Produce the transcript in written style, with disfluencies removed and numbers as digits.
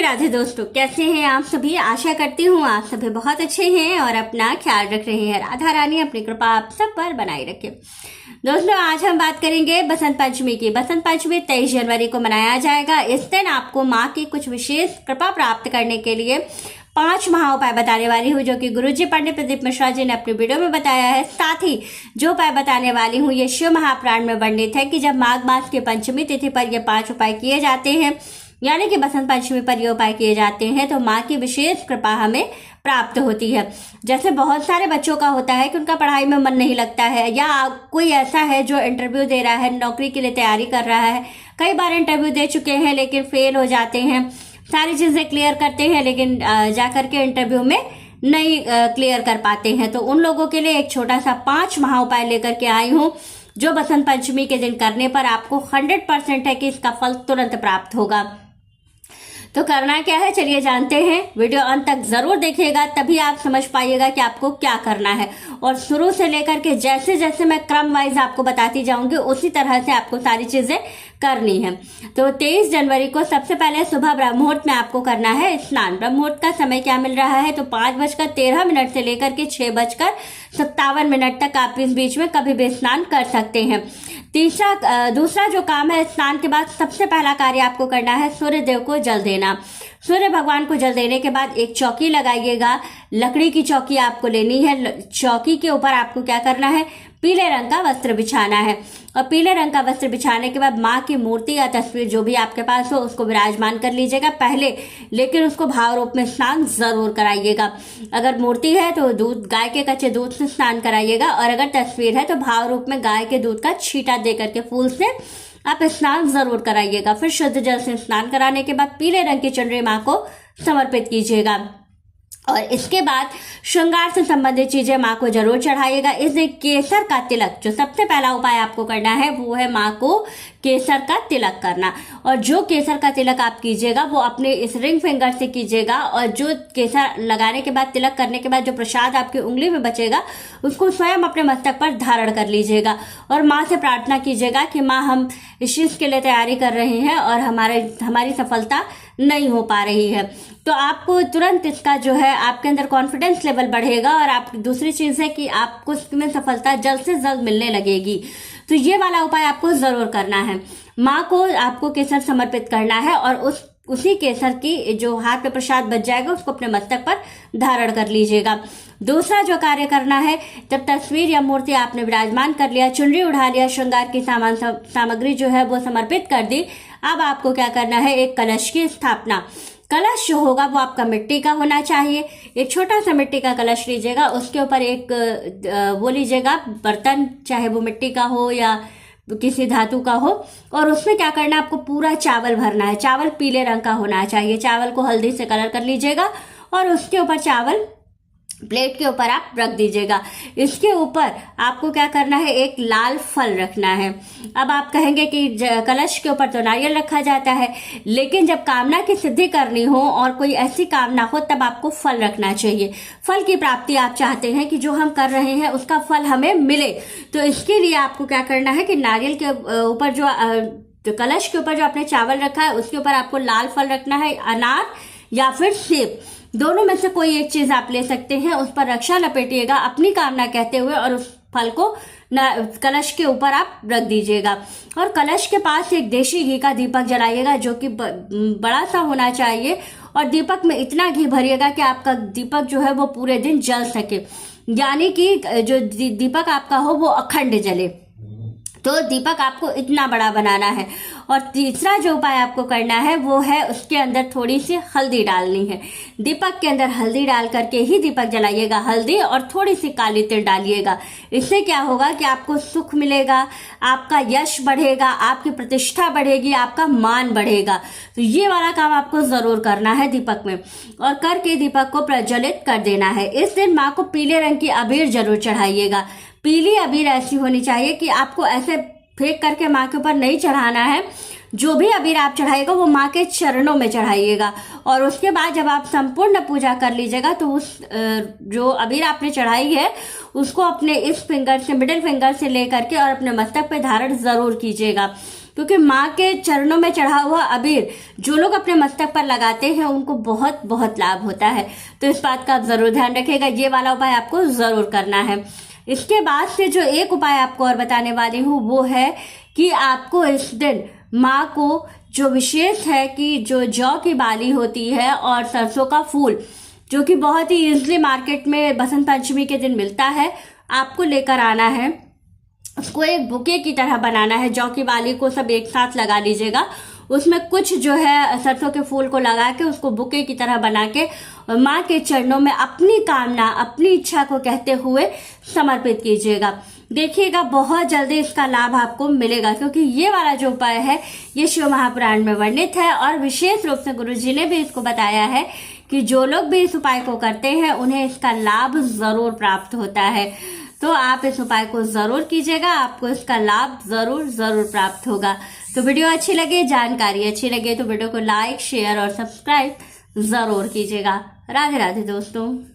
राधे दोस्तों, कैसे हैं आप सभी। आशा करती हूँ आप सभी बहुत अच्छे हैं और अपना ख्याल रख रहे हैं। राधा रानी अपनी कृपा आप सब पर बनाए रखे। दोस्तों, आज हम बात करेंगे बसंत पंचमी की। बसंत पंचमी 23 जनवरी को मनाया जाएगा। इस दिन आपको माँ की कुछ विशेष कृपा प्राप्त करने के लिए 5 महा उपाय बताने वाली हूँ, जो कि गुरुजी पंडित प्रदीप मिश्रा जी ने अपनी वीडियो में बताया है। साथ ही जो उपाय बताने वाली हूँ ये शिव महापुराण में वर्णित है कि जब माघ मास की पंचमी तिथि पर ये 5 उपाय किए जाते हैं, यानी कि बसंत पंचमी पर ये उपाय किए जाते हैं, तो माँ की विशेष कृपा हमें प्राप्त होती है। जैसे बहुत सारे बच्चों का होता है कि उनका पढ़ाई में मन नहीं लगता है, या कोई ऐसा है जो इंटरव्यू दे रहा है, नौकरी के लिए तैयारी कर रहा है, कई बार इंटरव्यू दे चुके हैं लेकिन फेल हो जाते हैं, सारी चीजें क्लियर करते हैं लेकिन जाकर के इंटरव्यू में नहीं क्लियर कर पाते हैं। तो उन लोगों के लिए एक छोटा सा 5 महा उपाय लेकर के आई हूँ, जो बसंत पंचमी के दिन करने पर आपको 100% है कि इसका फल तुरंत प्राप्त होगा। तो करना क्या है, चलिए जानते हैं। वीडियो अंत तक जरूर देखिएगा, तभी आप समझ पाइएगा कि आपको क्या करना है। और शुरू से लेकर के जैसे जैसे मैं क्रम वाइज आपको बताती जाऊंगी, उसी तरह से आपको सारी चीजें करनी है। तो 23 जनवरी को सबसे पहले सुबह ब्रह्म मुहूर्त में आपको करना है स्नान। ब्रह्म मुहूर्त का समय क्या मिल रहा है, तो 5:13 से लेकर के 6:57 तक आप इस बीच में कभी भी स्नान कर सकते हैं। दूसरा जो काम है, स्नान के बाद सबसे पहला कार्य आपको करना है सूर्य देव को जल देना। सूर्य भगवान को जल देने के बाद एक चौकी लगाइएगा। लकड़ी की चौकी आपको लेनी है। चौकी के ऊपर आपको क्या करना है, पीले रंग का वस्त्र बिछाना है। और पीले रंग का वस्त्र बिछाने के बाद माँ की मूर्ति या तस्वीर जो भी आपके पास हो उसको विराजमान कर लीजिएगा पहले, लेकिन उसको भाव रूप में स्नान जरूर कराइएगा। अगर मूर्ति है तो दूध, गाय के कच्चे दूध से स्नान कराइएगा, और अगर तस्वीर है तो भाव रूप में गाय के दूध का छींटा दे करके फूल से आप स्नान जरूर कराइएगा। फिर शुद्ध जल से स्नान कराने के बाद पीले रंग की चुनरी माँ को समर्पित कीजिएगा। और इसके बाद श्रृंगार से संबंधित चीजें माँ को जरूर चढ़ाइएगा। इस दिन केसर का तिलक, जो सबसे पहला उपाय आपको करना है वो है माँ को केसर का तिलक करना। और जो केसर का तिलक आप कीजिएगा वो अपने इस रिंग फिंगर से कीजिएगा। और जो केसर लगाने के बाद, तिलक करने के बाद जो प्रसाद आपकी उंगली में बचेगा उसको स्वयं अपने मस्तक पर धारण कर लीजिएगा। और माँ से प्रार्थना कीजिएगा कि माँ, हम इस चीज के लिए तैयारी कर रहे हैं और हमारी सफलता नहीं हो पा रही है। तो आपको तुरंत इसका जो है आपके अंदर कॉन्फिडेंस लेवल बढ़ेगा। और आप दूसरी चीज है कि आपको इसमें सफलता जल्द से जल्द मिलने लगेगी। तो ये वाला उपाय आपको जरूर करना है। माँ को आपको केसर समर्पित करना है और उसी केसर की जो हाथ में प्रसाद बच जाएगा उसको अपने मस्तक पर धारण कर लीजिएगा। दूसरा जो कार्य करना है, जब तस्वीर या मूर्ति आपने विराजमान कर लिया, चुनरी उठा लिया, श्रृंगार की सामग्री जो है वो समर्पित कर दी, अब आपको क्या करना है, एक कलश की स्थापना। कलश जो होगा वो आपका मिट्टी का होना चाहिए। एक छोटा सा मिट्टी का कलश लीजिएगा, उसके ऊपर एक वो लीजिएगा बर्तन, चाहे वो मिट्टी का हो या किसी धातु का हो, और उसमें क्या करना है, आपको पूरा चावल भरना है। चावल पीले रंग का होना चाहिए। चावल को हल्दी से कलर कर लीजिएगा और उसके ऊपर चावल प्लेट के ऊपर आप रख दीजिएगा। इसके ऊपर आपको क्या करना है, एक लाल फल रखना है। अब आप कहेंगे कि कलश के ऊपर तो नारियल रखा जाता है, लेकिन जब कामना की सिद्धि करनी हो और कोई ऐसी कामना हो तब आपको फल रखना चाहिए। फल की प्राप्ति आप चाहते हैं कि जो हम कर रहे हैं उसका फल हमें मिले, तो इसके लिए आपको क्या करना है कि नारियल के ऊपर जो कलश के ऊपर जो आपने चावल रखा है उसके ऊपर आपको लाल फल रखना है। अनार या फिर सेब, दोनों में से कोई एक चीज आप ले सकते हैं। उस पर रक्षा लपेटिएगा अपनी कामना कहते हुए, और उस फल को कलश के ऊपर आप रख दीजिएगा। और कलश के पास एक देशी घी का दीपक जलाइएगा, जो कि बड़ा सा होना चाहिए। और दीपक में इतना घी भरिएगा कि आपका दीपक जो है वो पूरे दिन जल सके, यानी कि जो दीपक आपका हो वो अखंड जले। तो दीपक आपको इतना बड़ा बनाना है। और तीसरा जो उपाय आपको करना है वो है उसके अंदर थोड़ी सी हल्दी डालनी है। दीपक के अंदर हल्दी डाल करके ही दीपक जलाइएगा। हल्दी और थोड़ी सी काली तिल डालिएगा। इससे क्या होगा कि आपको सुख मिलेगा, आपका यश बढ़ेगा, आपकी प्रतिष्ठा बढ़ेगी, आपका मान बढ़ेगा। तो ये वाला काम आपको जरूर करना है दीपक में, और करके दीपक को प्रज्वलित कर देना है। इस दिन माँ को पीले रंग की अबीर जरूर चढ़ाइएगा। पीली अबीर ऐसी होनी चाहिए कि आपको ऐसे फेंक करके माँ के ऊपर नहीं चढ़ाना है। जो भी अबीर आप चढ़ाइएगा वो माँ के चरणों में चढ़ाइएगा। और उसके बाद जब आप संपूर्ण पूजा कर लीजिएगा तो उस जो अबीर आपने चढ़ाई है उसको अपने इस फिंगर से, मिडिल फिंगर से लेकर के और अपने मस्तक पे धारण जरूर कीजिएगा। क्योंकि माँ के चरणों में चढ़ा हुआ अबीर जो लोग अपने मस्तक पर लगाते हैं उनको बहुत बहुत लाभ होता है। तो इस बात का आप जरूर ध्यान रखिएगा, ये वाला उपाय आपको जरूर करना है। इसके बाद से जो एक उपाय आपको और बताने वाली हूँ वो है कि आपको इस दिन माँ को जो विशेष है कि जो जौ की बाली होती है और सरसों का फूल जो कि बहुत ही इजीली मार्केट में बसंत पंचमी के दिन मिलता है, आपको लेकर आना है। उसको एक बुके की तरह बनाना है। जौ की बाली को सब एक साथ लगा लीजिएगा, उसमें कुछ जो है सरसों के फूल को लगा के उसको बुके की तरह बना के माँ के चरणों में अपनी कामना, अपनी इच्छा को कहते हुए समर्पित कीजिएगा। देखिएगा बहुत जल्दी इसका लाभ आपको मिलेगा, क्योंकि ये वाला जो उपाय है ये शिव महापुराण में वर्णित है और विशेष रूप से गुरु जी ने भी इसको बताया है कि जो लोग भी इस उपाय को करते हैं उन्हें इसका लाभ जरूर प्राप्त होता है। तो आप इस उपाय को जरूर कीजिएगा, आपको इसका लाभ जरूर जरूर प्राप्त होगा। तो वीडियो अच्छी लगे, जानकारी अच्छी लगे तो वीडियो को लाइक, शेयर और सब्सक्राइब जरूर कीजिएगा। राधे राधे दोस्तों।